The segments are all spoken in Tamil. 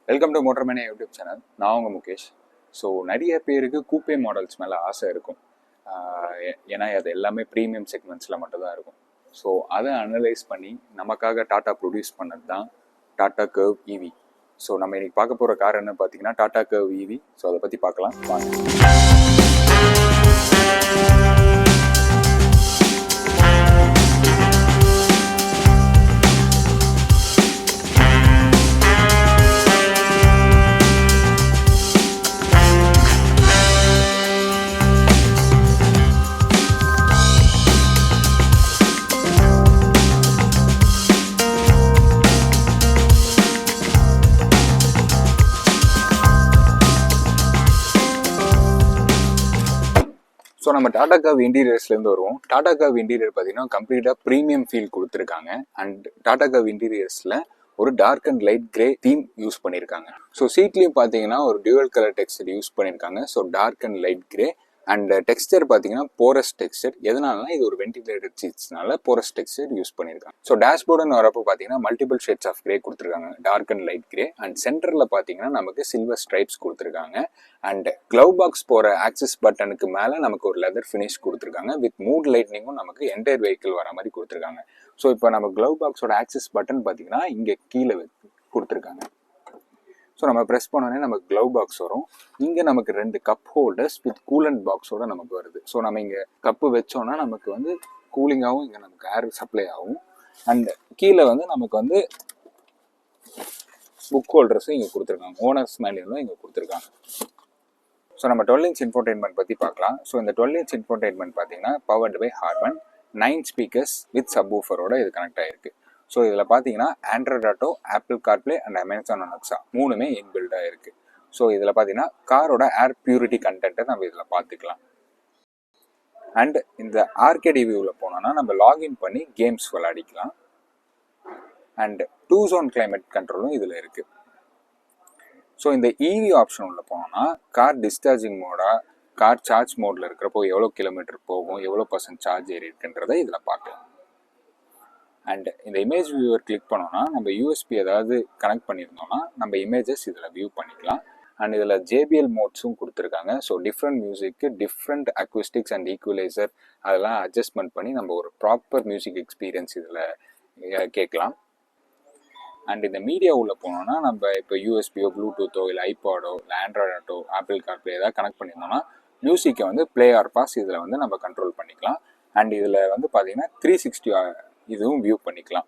வெல்கம் டு மோட்டர்மேனே யூடியூப் சேனல். நான் உங்கள் முகேஷ். ஸோ நிறைய பேருக்கு கூப்பே மாடல்ஸ் மேலே ஆசை இருக்கும். ஏன்னா அது எல்லாமே ப்ரீமியம் செக்மெண்ட்ஸில் மட்டும்தான் இருக்கும். ஸோ அதை அனலைஸ் பண்ணி நமக்காக டாட்டா ப்ரொடியூஸ் பண்ணது தான் டாட்டா கர்வ் ஈவி. ஸோ நம்ம இன்னைக்கு பார்க்க போகிற கார் என்ன பார்த்தீங்கன்னா டாட்டா கர்வ் ஈவி. ஸோ அதை பற்றி பார்க்கலாம் வாங்க. ஸோ நம்ம டாடா கர்வ் இன்டீரியர்ஸ்லேருந்து வருவோம். டாடா கர்வ் இன்டீரியர் பார்த்தீங்கன்னா கம்ப்ளீட்டாக ப்ரீமியம் ஃபீல் கொடுத்துருக்காங்க. அண்ட் டாடா கர்வ் இன்டீரியர்ஸில் ஒரு dark and light grey theme use பண்ணியிருக்காங்க. ஸோ சீட்லேயும் பார்த்தீங்கன்னா ஒரு டியூவல் கலர் டெக்ஸ்டர் யூஸ் பண்ணியிருக்காங்க. So dark and light grey and texture பார்த்தீங்கன்னா போரஸ் டெக்ஸ்டர். எதனாலனா இது ஒரு வென்டிலேட்டட் சீட்ஸ்னால போரஸ் டெக்ஸ்டர் யூஸ் பண்ணியிருக்காங்க. ஸோ டேஷ்போர்டுன்னு வரப்போ பார்த்தீங்கன்னா மல்டிபிள் ஷேட்ஸ் ஆஃப் கிரே கொடுத்துருக்காங்க, dark and light grey. And சென்டரில் பார்த்தீங்கன்னா நமக்கு சில்வர் ஸ்ட்ரைப்ஸ் கொடுத்துருக்காங்க. அண்ட் க்ளவ் பாக்ஸ் போகிற ஆக்சஸ் பட்டனுக்கு மேலே நமக்கு ஒரு லெதர் ஃபினிஷ் கொடுத்துருக்காங்க. வித் மூட் லைட்னிங்கும் நமக்கு என்டையர் வெஹிக்கிள் வர மாதிரி கொடுத்துருக்காங்க. ஸோ இப்போ நம்ம க்ளவ் பாக்ஸோட ஆக்சஸ் பட்டன் பார்த்தீங்கன்னா இங்கே கீழே கொடுத்துருக்காங்க. ஸோ நம்ம ப்ரெஸ் பண்ணோடனே நமக்கு க்ளவ் பாக்ஸ் வரும். இங்கே நமக்கு 2 கப் ஹோல்டர்ஸ் வித் கூலண்ட் பாக்ஸோட நமக்கு வருது. ஸோ நம்ம இங்கே கப்பு வச்சோன்னா நமக்கு வந்து கூலிங்காகவும் இங்கே நமக்கு ஏர் சப்ளை ஆகும். அண்ட் கீழே வந்து நமக்கு வந்து புக் ஹோல்டர்ஸும் இங்கே கொடுத்துருக்காங்க. ஓனர்ஸ் மேனுவலும் இங்கே கொடுத்துருக்காங்க. ஸோ நம்ம 12 inch இன்ஃபோர்டைன்மெண்ட் பற்றி பார்க்கலாம். ஸோ இந்த 12 inch இன்ஃபோர்டைன்மெண்ட் பார்த்தீங்கன்னா powered by Harman 9 speakers with சப்வூஃபரோட இது கனெக்ட் ஆகிருக்கு. ஸோ இதில் பார்த்தீங்கன்னா Android Auto, Apple CarPlay and Amazon Alexa மூணுமே இன்பில்டாக இருக்குது. ஸோ இதில் பார்த்தீங்கன்னா காரோட ஏர் பியூரிட்டி கண்டென்ட்டை நம்ம இதில் பார்த்துக்கலாம். அண்ட் இந்த ஆர்கேடி வியூவில் போனோம்னா நம்ம லாகின் பண்ணி கேம்ஸ் விளையாடிக்கலாம். அண்ட் 2 zone கிளைமேட் கண்ட்ரோலும் இதில் இருக்குது. ஸோ இந்த இவி ஆப்ஷன் உள்ள போனோம்னா car discharging Moda, car charge மோடில் இருக்கிறப்போ எவ்வளோ கிலோமீட்டர் போகும், எவ்வளோ % சார்ஜ் ஏறி இருக்குன்றதை இதில் பார்க்கலாம். அண்ட் இந்த இமேஜ் வியூவர் கிளிக் பண்ணோன்னா நம்ம யூஎஸ்பி ஏதாவது கனெக்ட் பண்ணியிருந்தோம்னா நம்ம இமேஜஸ் இதில் வியூ பண்ணிக்கலாம். அண்ட் இதில் ஜேபிஎல் மோட்ஸும் கொடுத்துருக்காங்க. ஸோ டிஃப்ரெண்ட் மியூசிக்கு டிஃப்ரெண்ட் அக்யூஸ்டிக்ஸ் அண்ட் ஈக்குவலைசர் அதெல்லாம் அட்ஜஸ்ட்மெண்ட் பண்ணி நம்ம ஒரு ப்ராப்பர் மியூசிக் எக்ஸ்பீரியன்ஸ் இதில் கேட்கலாம். அண்ட் இந்த மீடியா உள்ளே போனோன்னா நம்ம இப்போ யூஎஸ்பியோ, ப்ளூடூத்தோ, இல்லை ஐபாடோ, இல்லை ஆண்ட்ராய்ட் ஆட்டோ, ஆப்பிள் கார்ப்ளே ஏதாவது கனெக்ட் பண்ணியிருந்தோம்னா மியூசிக்கை வந்து ப்ளே ஆர் பாஸ் இதில் வந்து நம்ம கண்ட்ரோல் பண்ணிக்கலாம். அண்ட் இதில் வந்து பார்த்தீங்கன்னா 360 இதுவும் வியூ பண்ணிக்கலாம்.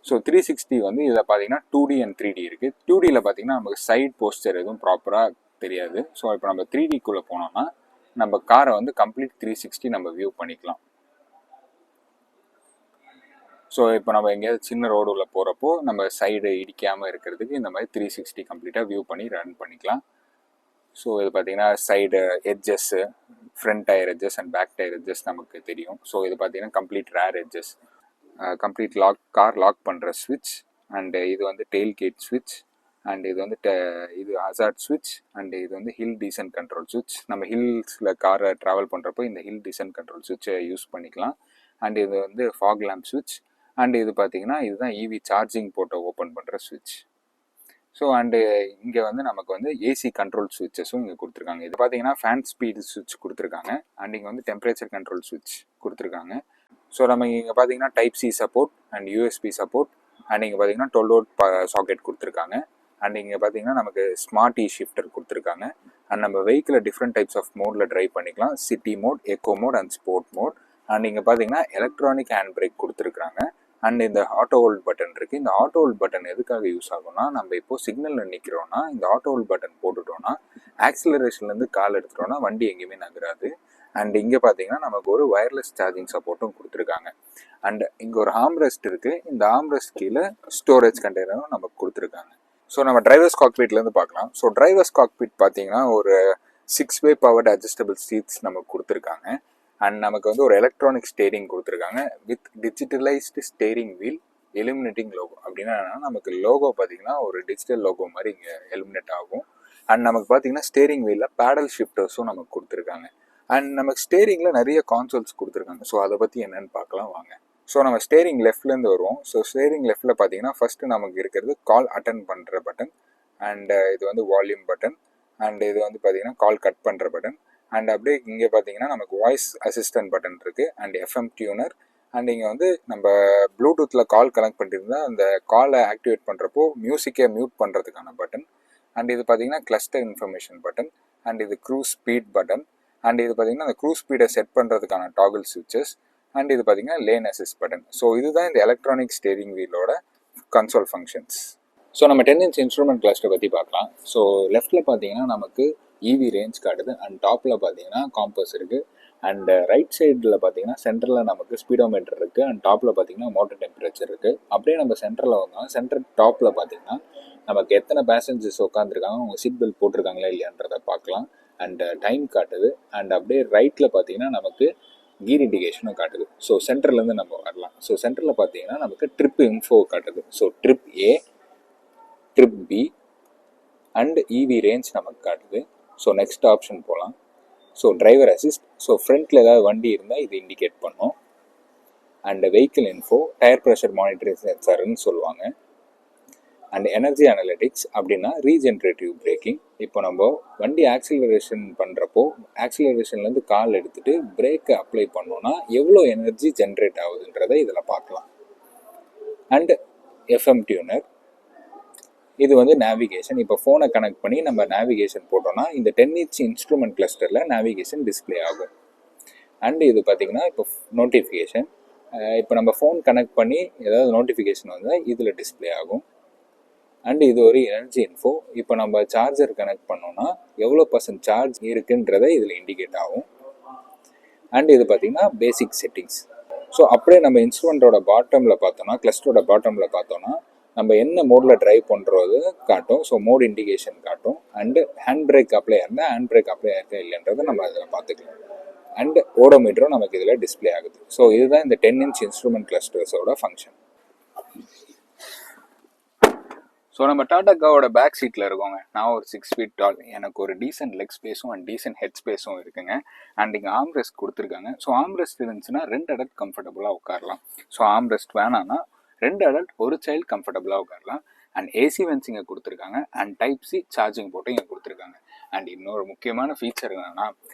ஸோ 360 வந்து இதில் பார்த்தீங்கன்னா 2D அண்ட் 3D இருக்குது. 2Dயில் பார்த்தீங்கன்னா நமக்கு சைட் போஸ்டர் எதுவும் ப்ராப்பராக தெரியாது. ஸோ இப்போ நம்ம 3Dக்குள்ளே போனோம்னா நம்ம காரை வந்து கம்ப்ளீட் 360 நம்ம வியூ பண்ணிக்கலாம். ஸோ இப்போ நம்ம எங்கேயாவது சின்ன ரோடு உள்ள போகிறப்போ நம்ம சைடு இடிக்காமல் இருக்கிறதுக்கு இந்த மாதிரி 360 கம்ப்ளீட்டாக வியூ பண்ணி ரன் பண்ணிக்கலாம். ஸோ இது பார்த்தீங்கன்னா side edges, front tyre edges and back tyre edges நமக்கு தெரியும். ஸோ இது பார்த்தீங்கன்னா complete rear edges, complete car lock பண்ணுற ஸ்விட்ச், அண்டு இது வந்து டெயில் கேட் ஸ்விட்ச், அண்ட் இது வந்து இது ஹசார்ட் ஸ்விட்ச், அண்டு இது வந்து ஹில் டீசன்ட் கண்ட்ரோல் ஸ்விட்ச். நம்ம ஹில்ஸில் காரை ட்ராவல் பண்ணுறப்போ இந்த ஹில் டீசன்ட் கண்ட்ரோல் ஸ்விட்சை யூஸ் பண்ணிக்கலாம். அண்ட் இது வந்து ஃபாக் லேம்ப் ஸ்விட்ச். அண்ட் இது பார்த்தீங்கன்னா இதுதான் இவி சார்ஜிங் போட்டோ ஓப்பன் பண்ணுற ஸ்விட்ச். ஸோ அண்டு இங்கே வந்து நமக்கு வந்து ஏசி கண்ட்ரோல் ஸ்விட்சஸும் இங்கே கொடுத்துருக்காங்க. இது பார்த்தீங்கன்னா ஃபேன் ஸ்பீடு ஸ்விட்ச் கொடுத்துருக்காங்க. அண்ட் இங்கே வந்து டெம்பரேச்சர் கண்ட்ரோல் ஸ்விட்ச் கொடுத்துருக்காங்க. ஸோ நம்ம இங்கே பார்த்தீங்கன்னா type C support and USB support. And இங்கே பார்த்தீங்கன்னா 12 volt சாக்கெட் கொடுத்துருக்காங்க. அண்ட் இங்கே பார்த்தீங்கன்னா நமக்கு ஸ்மார்ட் ஷிஃப்டர் கொடுத்துருக்காங்க. அண்ட் நம்ம வெஹிக்கிளை டிஃப்ரெண்ட் டைப்ஸ் ஆஃப் மோடில் ட்ரைவ் பண்ணிக்கலாம். City mode, eco mode and sport mode. And இங்கே பார்த்தீங்கன்னா எலக்ட்ரானிக் ஹேண்ட் பிரேக் கொடுத்துருக்காங்க. அண்ட் இந்த ஆட்டோ ஹோல்ட் பட்டன் இருக்குது. இந்த ஆட்டோ ஹோல்ட் பட்டன் எதுக்காக யூஸ் ஆகும்னா நம்ம இப்போது சிக்னலில் நிற்கிறோன்னா இந்த ஆட்டோ ஹோல்ட் பட்டன் போட்டுட்டோன்னா ஆக்சிலரேஷன்லேருந்து கால் எடுத்துட்டோன்னா வண்டி எங்கேயுமே நகராது. அண்ட் இங்கே பார்த்தீங்கன்னா நமக்கு ஒரு வயர்லெஸ் சார்ஜிங் சப்போர்ட்டும் கொடுத்துருக்காங்க. அண்ட் இங்கே ஒரு ஆர்ம்ரெஸ்ட் இருக்குது. இந்த ஆர்ம்ரெஸ்ட் கீழே ஸ்டோரேஜ் கண்டெய்னரும் நமக்கு கொடுத்துருக்காங்க. ஸோ நம்ம டிரைவர்ஸ் காக்பீட்லேருந்து பார்க்கலாம். ஸோ டிரைவர்ஸ் காக்பீட் பார்த்தீங்கன்னா ஒரு 6-way பவர்டு அட்ஜஸ்டபிள் சீட்ஸ் நமக்கு கொடுத்துருக்காங்க. அண்ட் நமக்கு வந்து ஒரு எலக்ட்ரானிக் ஸ்டேரிங் கொடுத்துருக்காங்க with digitalised steering wheel, eliminating logo. அப்படின்னா நமக்கு லோகோ பார்த்தீங்கன்னா ஒரு டிஜிட்டல் லோகோ மாதிரி இங்கே எலிமினேட் ஆகும். அண்ட் நமக்கு பார்த்தீங்கன்னா ஸ்டேரிங் வீலில் பேடல் ஷிஃப்டர்ஸும் நமக்கு கொடுத்துருக்காங்க. அண்ட் நமக்கு ஸ்டேரிங்கில் நிறைய கான்சோல்ஸ் கொடுத்துருக்காங்க. ஸோ அதை பற்றி என்னென்னு பார்க்கலாம் வாங்க. ஸோ நம்ம ஸ்டேரிங் லெஃப்ட்லேருந்து வருவோம். ஸோ ஸ்டேரிங் லெஃப்ட்டில் பார்த்தீங்கன்னா ஃபஸ்ட்டு நமக்கு இருக்கிறது கால் அட்டன் பண்ணுற பட்டன். அண்ட் இது வந்து வால்யூம் பட்டன். அண்ட் இது வந்து பார்த்தீங்கன்னா கால் கட் பண்ணுற பட்டன். அண்ட் அப்படியே இங்கே பார்த்தீங்கன்னா நமக்கு வாய்ஸ் அசிஸ்டன்ட் பட்டன் இருக்குது. And FM tuner. அண்ட் இங்கே வந்து நம்ம ப்ளூடூத்தில் கால் கனெக்ட் பண்ணியிருந்தா அந்த காலை ஆக்டிவேட் பண்ணுறப்போ மியூசிக்கை மியூட் பண்ணுறதுக்கான பட்டன். அண்ட் இது பார்த்தீங்கன்னா கிளஸ்டர் இன்ஃபர்மேஷன் பட்டன். அண்ட் இது க்ரூஸ் ஸ்பீட் பட்டன். அண்ட் இது பார்த்தீங்கன்னா அந்த க்ரூஸ் ஸ்பீடை செட் பண்ணுறதுக்கான டாகிள் சுவிச்சஸ். அண்ட் இது பார்த்தீங்கன்னா லேன் அசிஸ்ட் பட்டன். ஸோ இதுதான் இந்த எலக்ட்ரானிக் ஸ்டேரிங் வீலோட கன்சோல் ஃபங்க்ஷன்ஸ். ஸோ நம்ம 10 inch இன்ஸ்ட்ருமெண்ட் கிளஸ்டர் பற்றி பார்க்கலாம். ஸோ லெஃப்ட்டில் பார்த்தீங்கன்னா நமக்கு இவி ரேஞ்ச் காட்டுது. அண்ட் டாப்பில் பார்த்தீங்கன்னா காம்பஸ் இருக்குது. அண்ட் ரைட் சைடில் பார்த்தீங்கன்னா சென்டரில் நமக்கு ஸ்பீடோமீட்டர் இருக்குது. அண்ட் டாப்பில் பார்த்தீங்கன்னா மோட்டர் டெம்பரேச்சர் இருக்குது. அப்படியே நம்ம சென்டரில் வந்தோம். சென்டர் டாப்பில் பார்த்தீங்கன்னா நமக்கு எத்தனை பேசஞ்சர்ஸ் உட்காந்துருக்காங்க, அவங்க சீட் பெல்ட் போட்டிருக்காங்களா இல்லையான்றதை பார்க்கலாம். அண்ட் டைம் காட்டுது. அண்ட் அப்படியே ரைட்டில் பார்த்தீங்கன்னா நமக்கு கீர் இண்டிகேஷனும் காட்டுது. ஸோ சென்டர்லேருந்து நம்ம வரலாம். ஸோ சென்டரில் பார்த்தீங்கன்னா நமக்கு ட்ரிப் இன்ஃபோ காட்டுது. So trip A, trip B and EV range நமக்கு காட்டுது. ஸோ நெக்ஸ்ட் ஆப்ஷன் போகலாம். So driver assist. ஸோ ஃப்ரண்ட்டில் ஏதாவது வண்டி இருந்தால் இது இண்டிகேட் பண்ணும். And vehicle info, tyre pressure monitoring சென்சார்னு சொல்லுவாங்க. அண்ட் எனர்ஜி அனலிட்டிக்ஸ் அப்படின்னா ரீஜென்ரேட்டிவ் பிரேக்கிங். இப்போ நம்ம வண்டி ஆக்சிலரேஷன் பண்ணுறப்போ ஆக்சிலரேஷன்லேருந்து கால் எடுத்துகிட்டு பிரேக்கை அப்ளை பண்ணோன்னா எவ்வளோ எனர்ஜி ஜென்ரேட் ஆகுதுன்றதை இதில் பார்க்கலாம். அண்ட் எஃப்எம் டியூனர், இது வந்து நேவிகேஷன். இப்போ ஃபோனை கனெக்ட் பண்ணி நம்ம நேவிகேஷன் போட்டோம்னா இந்த 10 inch இன்ஸ்ட்ருமெண்ட் கிளஸ்டரில் நேவிகேஷன் டிஸ்பிளே ஆகும். அண்ட் இது பார்த்திங்கன்னா இப்போ நோட்டிஃபிகேஷன். இப்போ நம்ம ஃபோன் கனெக்ட் பண்ணி ஏதாவது நோட்டிஃபிகேஷன் வந்தால் இதில் டிஸ்பிளே ஆகும். அண்ட் இது ஒரு எனர்ஜி இன்ஃபோ. இப்போ நம்ம சார்ஜர் கனெக்ட் பண்ணோன்னா எவ்வளோ % சார்ஜ் இருக்குன்றதை இதில் இண்டிகேட் ஆகும். அண்ட் இது பார்த்திங்கன்னா பேசிக் செட்டிங்ஸ். ஸோ அப்படியே நம்ம இன்ஸ்ட்ருமெண்ட்டோட பாட்டமில் பார்த்தோன்னா, கிளஸ்டரோட பாட்டமில் பார்த்தோன்னா நம்ம என்ன மோடில் ட்ரைவ் பண்ணுறது காட்டும். ஸோ மோட் இண்டிகேஷன் காட்டும். அண்டு ஹேண்ட் பிரேக் அப்ளை இருந்தால் ஹேண்ட் பிரேக் அப்ளை இருக்கா இல்லைன்றதை நம்ம அதில் பார்த்துக்கலாம். அண்டு ஓடோமீட்டரும் நமக்கு இதில் டிஸ்பிளே ஆகுது. ஸோ இதுதான் இந்த 10 inch இன்ஸ்ட்ருமெண்ட் கிளஸ்டர்ஸோட ஃபங்க்ஷன். ஸோ நம்ம டாடாக்காவோட பேக் சீட்டில் இருக்கோங்க. நான் ஒரு 6 feet டால். எனக்கு ஒரு டீசென்ட் லெக் ஸ்பேஸும் அண்ட் டீசென்ட் ஹெட் ஸ்பேஸும் இருக்குங்க. அண்ட் இங்கே ஆம்ரெஸ்ட் கொடுத்துருக்காங்க. ஸோ ஆம்ரெஸ்ட் இருந்துச்சுன்னா 2 adult கம்ஃபர்டபுளாக உட்காரலாம். ஸோ ஆம்ரெஸ்ட் வேணான்னா 2 adult ஒரு சைல்டு கம்ஃபர்டபுளாக உட்காரலாம். அண்ட் ஏசி வென்ஸ் இங்கே கொடுத்துருக்காங்க. அண்ட் டைப் சி சார்ஜிங் போட்டு இங்கே கொடுத்துருக்காங்க. அண்ட் இன்னொரு முக்கியமான ஃபீச்சர் என்னென்னா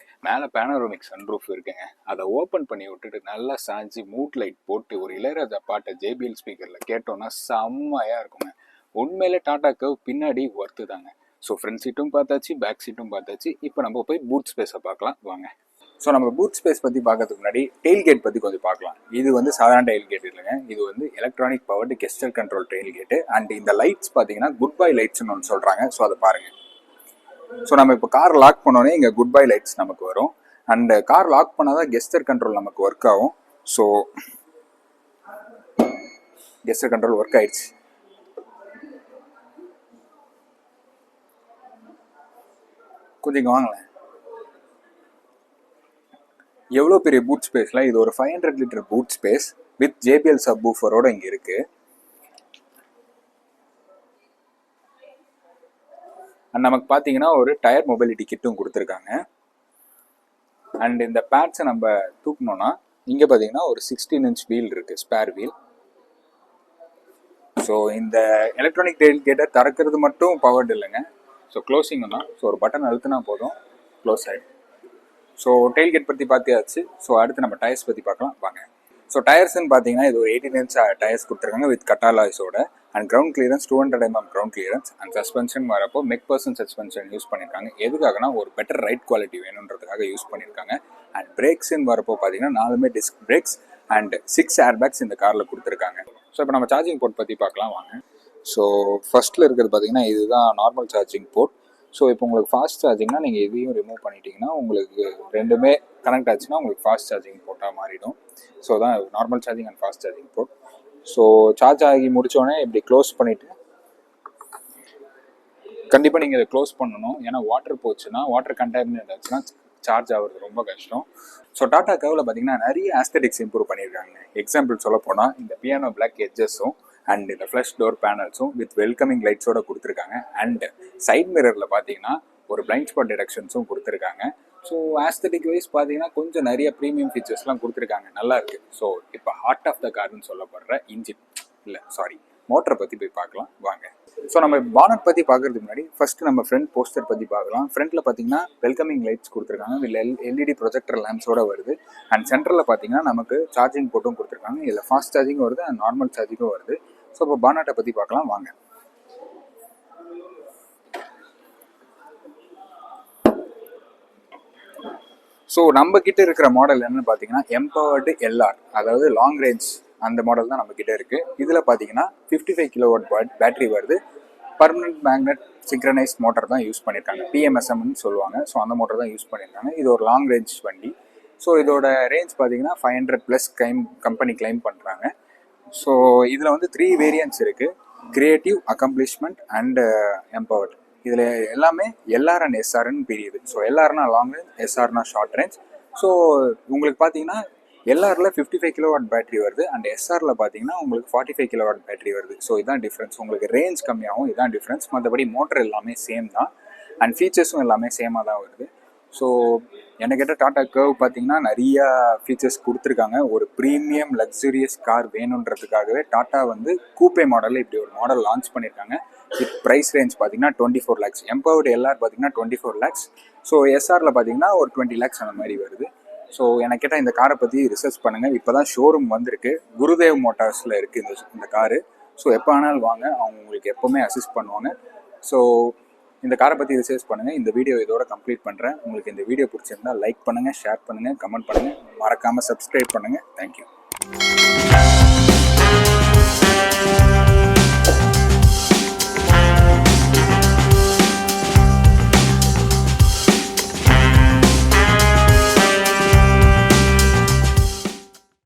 மேலே பேனரோமிக் சன்ரூஃப் இருக்குங்க. அதை ஓப்பன் பண்ணி விட்டுட்டு நல்லா சாஞ்சி மூட் லைட் போட்டு ஒரு இளையராஜா பாட்டை ஜேபிஎல் ஸ்பீக்கரில் கேட்டோன்னா செம்மையாக இருக்குங்க. உண்மையிலே டாடா கர்வ் பின்னாடி ஒர்த்து தாங்க. ஸோ ஃப்ரண்ட் சீட்டும் பார்த்தாச்சு, பேக் சீட்டும் பார்த்தாச்சு. இப்போ நம்ம போய் பூட் ஸ்பேஸை பார்க்கலாம் வாங்க. ஸோ நம்ம பூட் ஸ்பேஸ் பற்றி பார்க்கறதுக்கு முன்னாடி டெயில் கேட் பற்றி கொஞ்சம் பார்க்கலாம். இது வந்து சாதாரண டெயில் கேட் இல்லைங்க. இது வந்து electronic powered gesture control tail கேட்டு. அண்ட் இந்த லைட்ஸ் பார்த்தீங்கன்னா குட் பை லைட்ஸ்னு ஒன்று சொல்கிறாங்க. ஸோ அதை பாருங்கள். ஸோ நம்ம இப்போ கார் லாக் பண்ணோன்னே இங்கே குட் பை லைட்ஸ் நமக்கு வரும். அண்ட் கார் லாக் பண்ணால் தான் கெஸ்டர் கண்ட்ரோல் நமக்கு ஒர்க் ஆகும். ஸோ கெஸ்டர் கண்ட்ரோல் ஒர்க் ஆயிடுச்சு. கொஞ்சம் வாங்களேன். எவ்வளோ பெரிய பூட் ஸ்பேஸில் இது ஒரு 500 liter boot space with JBL சப்வூஃபரோட இங்கே இருக்குது. அண்ட் நமக்கு பார்த்தீங்கன்னா ஒரு டயர் மொபைலிட்டி கிட்டும் கொடுத்துருக்காங்க. அண்ட் இந்த பேட்ஸை நம்ம தூக்கணும்னா இங்கே பார்த்தீங்கன்னா ஒரு 16 inch வீல் இருக்குது, ஸ்பேர் வீல். ஸோ இந்த எலக்ட்ரானிக் டெயில் கேட்டை திறக்கிறது மட்டும் பவர்டு இல்லைங்க. ஸோ க்ளோசிங் தான். ஸோ ஒரு பட்டன் அழுத்தினா போதும், க்ளோஸ் ஆகிடும். ஸோ டெயில் கேட் பற்றி பார்த்தியாச்சு. ஸோ அடுத்து நம்ம டயர்ஸ் பற்றி பார்க்கலாம் வாங்க. ஸோ டயர்ஸ்ன்னு பார்த்தீங்கன்னா இது ஒரு 18 inch டயர்ஸ் கொடுத்துருக்காங்க வித் கட்டாலாய்ஸோட. And ground clearance 200 mm ground clearance. And suspension வரப்போ மெக்பர்சன் சஸ்பென்ஷன் யூஸ் பண்ணியிருக்காங்க. எதுக்காகனா ஒரு பெட்டர் ரைட் குவாலிட்டி வேணுன்றதுக்காக யூஸ் பண்ணியிருக்காங்க. அண்ட் பிரேக்ஸ்ன்னு வரப்போ பார்த்தீங்கன்னா 4 டிஸ்க் பிரேக்ஸ் அண்ட் 6 ஏர்பேக்ஸ் இந்த காரில் கொடுத்துருக்காங்க. ஸோ இப்போ நம்ம சார்ஜிங் போர்ட் பற்றி பார்க்கலாம் வாங்க. ஸோ ஃபஸ்ட்டில் இருக்கிறது பார்த்தீங்கன்னா இதுதான் நார்மல் சார்ஜிங் போர்ட். ஸோ இப்போ உங்களுக்கு ஃபாஸ்ட் சார்ஜிங்னா நீங்கள் இதையும் ரிமூவ் பண்ணிட்டீங்கன்னா உங்களுக்கு ரெண்டுமே கனெக்ட் ஆச்சுன்னா உங்களுக்கு ஃபாஸ்ட் சார்ஜிங் போட்டால் மாறிடும். ஸோ தான் normal charging and fast charging port. So charge ஆகி முடித்தோடனே இப்படி க்ளோஸ் பண்ணிவிட்டு கண்டிப்பாக நீங்கள் இதை க்ளோஸ் பண்ணணும். ஏன்னா வாட்டர் போச்சுன்னா, வாட்டர் கண்டாமினேட் ஆச்சுன்னா சார்ஜ் ஆகிறது ரொம்ப கஷ்டம். ஸோ டாடா கர்வில் பார்த்தீங்கன்னா நிறைய ஆஸ்தெட்டிக்ஸ் இம்ப்ரூவ் பண்ணியிருக்காங்க. எக்ஸாம்பிள் சொல்ல போனால் இந்த பியானோ பிளாக் எட்ஜஸும் அண்ட் இந்த ஃப்ளஷ் டோர் பேனல்ஸும் வித் வெல்கமிங் லைட்ஸோட கொடுத்துருக்காங்க. அண்ட் சைட் மிரரில் பார்த்தீங்கன்னா ஒரு பிளைண்ட் ஸ்பாட் டிடெக்ஷன்ஸும் கொடுத்துருக்காங்க. ஸோ ஆஸ்தெட்டிக் வைஸ் பார்த்தீங்கன்னா கொஞ்சம் நிறைய ப்ரீமியம் ஃபீச்சர்ஸ்லாம் கொடுத்துருக்காங்க, நல்லா இருக்குது. ஸோ இப்போ ஹார்ட் ஆஃப் த கார்னு சொல்லப்படுற இன்ஜின் மோட்டரை பற்றி போய் பார்க்கலாம் வாங்க. ஸோ நம்ம பானட் பற்றி பார்க்கறதுக்கு முன்னாடி ஃபஸ்ட்டு நம்ம ஃப்ரண்ட் போஸ்டர் பற்றி பார்க்கலாம். ஃப்ரண்ட்டில் பார்த்தீங்கன்னா வெல்கமிங் லைட்ஸ் கொடுத்துருக்காங்க. இதில் எல்இடி ப்ரொஜெக்டர் லேம்ப்ஸோட வருது. அண்ட் சென்டரில் பார்த்தீங்கன்னா நமக்கு சார்ஜிங் போட்டும் கொடுத்துருக்காங்க. இதில் ஃபாஸ்ட் சார்ஜிங்கும் வருது அண்ட் நார்மல் சார்ஜிங்கும் வருது. ஸோ இப்போ பானட்டை பற்றி பார்க்கலாம் வாங்க. ஸோ நம்ம கிட்ட இருக்கிற மாடல் என்னன்னு பார்த்தீங்கன்னா எம்பவர்டு எல்ஆர், அதாவது லாங் ரேஞ்ச் அந்த மாடல் தான் நம்ம கிட்ட இருக்கு. இதில் பார்த்தீங்கன்னா 55 கிலோவாட் பேட்டரி வருது. பர்மனன்ட் மேக்னெட் சிங்க்ரனைஸ்ட் மோட்டர் தான் யூஸ் பண்ணியிருக்காங்க, பிஎம்எஸ்எம்னு சொல்லுவாங்க. ஸோ அந்த மோட்டர் தான் யூஸ் பண்ணியிருக்காங்க. இது ஒரு லாங் ரேஞ்ச் வண்டி. ஸோ இதோட ரேஞ்ச் பார்த்தீங்கன்னா 500+ கம்பெனி கிளைம் பண்ணுறாங்க. ஸோ இதில் வந்து 3 வேரியன்ட்ஸ் இருக்குது: கிரியேட்டிவ், அக்கம்ப்ளிஷ்மெண்ட் அண்ட் எம்பவர்ட். இதில் எல்லாமே எல்ஆர் அண்ட் எஸ்ஆர்னு பிரியுது. ஸோ எல்ஆர்னா லாங் ரேஞ்ச், எஸ்ஆர்னா ஷார்ட் ரேஞ்ச். ஸோ உங்களுக்கு பார்த்தீங்கன்னா எல்ஆரில் 55 கிலோவாட் பேட்டரி வருது அண்ட் எஸ்ஆரில் பார்த்தீங்கன்னா உங்களுக்கு 45 கிலோவாட் பேட்டரி வருது. ஸோ இதான் டிஃப்ரென்ஸ். உங்களுக்கு ரேஞ்ச் கம்மியாகும், இதான் டிஃப்ரென்ஸ். மற்றபடி மோட்டர் எல்லாமே சேம் தான் அண்ட் ஃபீச்சர்ஸும் எல்லாமே சேமாக தான் வருது. ஸோ எனக்கு கேட்ட டாடா கர்வ் பார்த்தீங்கன்னா நிறையா ஃபீச்சர்ஸ் கொடுத்துருக்காங்க. ஒரு ப்ரீமியம் லக்ஸுரியஸ் கார் வேணுன்றதுக்காகவே டாட்டா வந்து கூப்பே மாடலில் இப்படி ஒரு மாடல் லான்ச் பண்ணியிருக்காங்க. ப்ரைஸ் ரேஞ்ச் பார்த்தீங்கன்னா 24 lakhs. எம்பவர்டு எல்ஆர் பார்த்தீங்கன்னா 24 lakhs. ஸோ எஸ்ஆரில் பார்த்தீங்கன்னா ஒரு 20 lakhs அந்த மாதிரி வருது. ஸோ எனக்கு கேட்டால் இந்த காரை பற்றி ரிசர்ச் பண்ணுங்கள். இப்போ தான் ஷோரூம் வந்திருக்கு, குருதேவ் மோட்டார்ஸில் இருக்குது இந்த காரு. ஸோ எப்போ வேணாலும் வாங்க, அவங்க உங்களுக்கு எப்போவுமே அசிஸ்ட் பண்ணுவாங்க. ஸோ இந்த காரை பற்றி ரிசர்ச் பண்ணுங்கள். இந்த வீடியோ இதோட கம்ப்ளீட் பண்ணுறேன். உங்களுக்கு இந்த வீடியோ பிடிச்சிருந்தா லைக் பண்ணுங்கள், ஷேர் பண்ணுங்கள், கமெண்ட் பண்ணுங்கள், மறக்காமல் சப்ஸ்கிரைப் பண்ணுங்கள். தேங்க்யூ.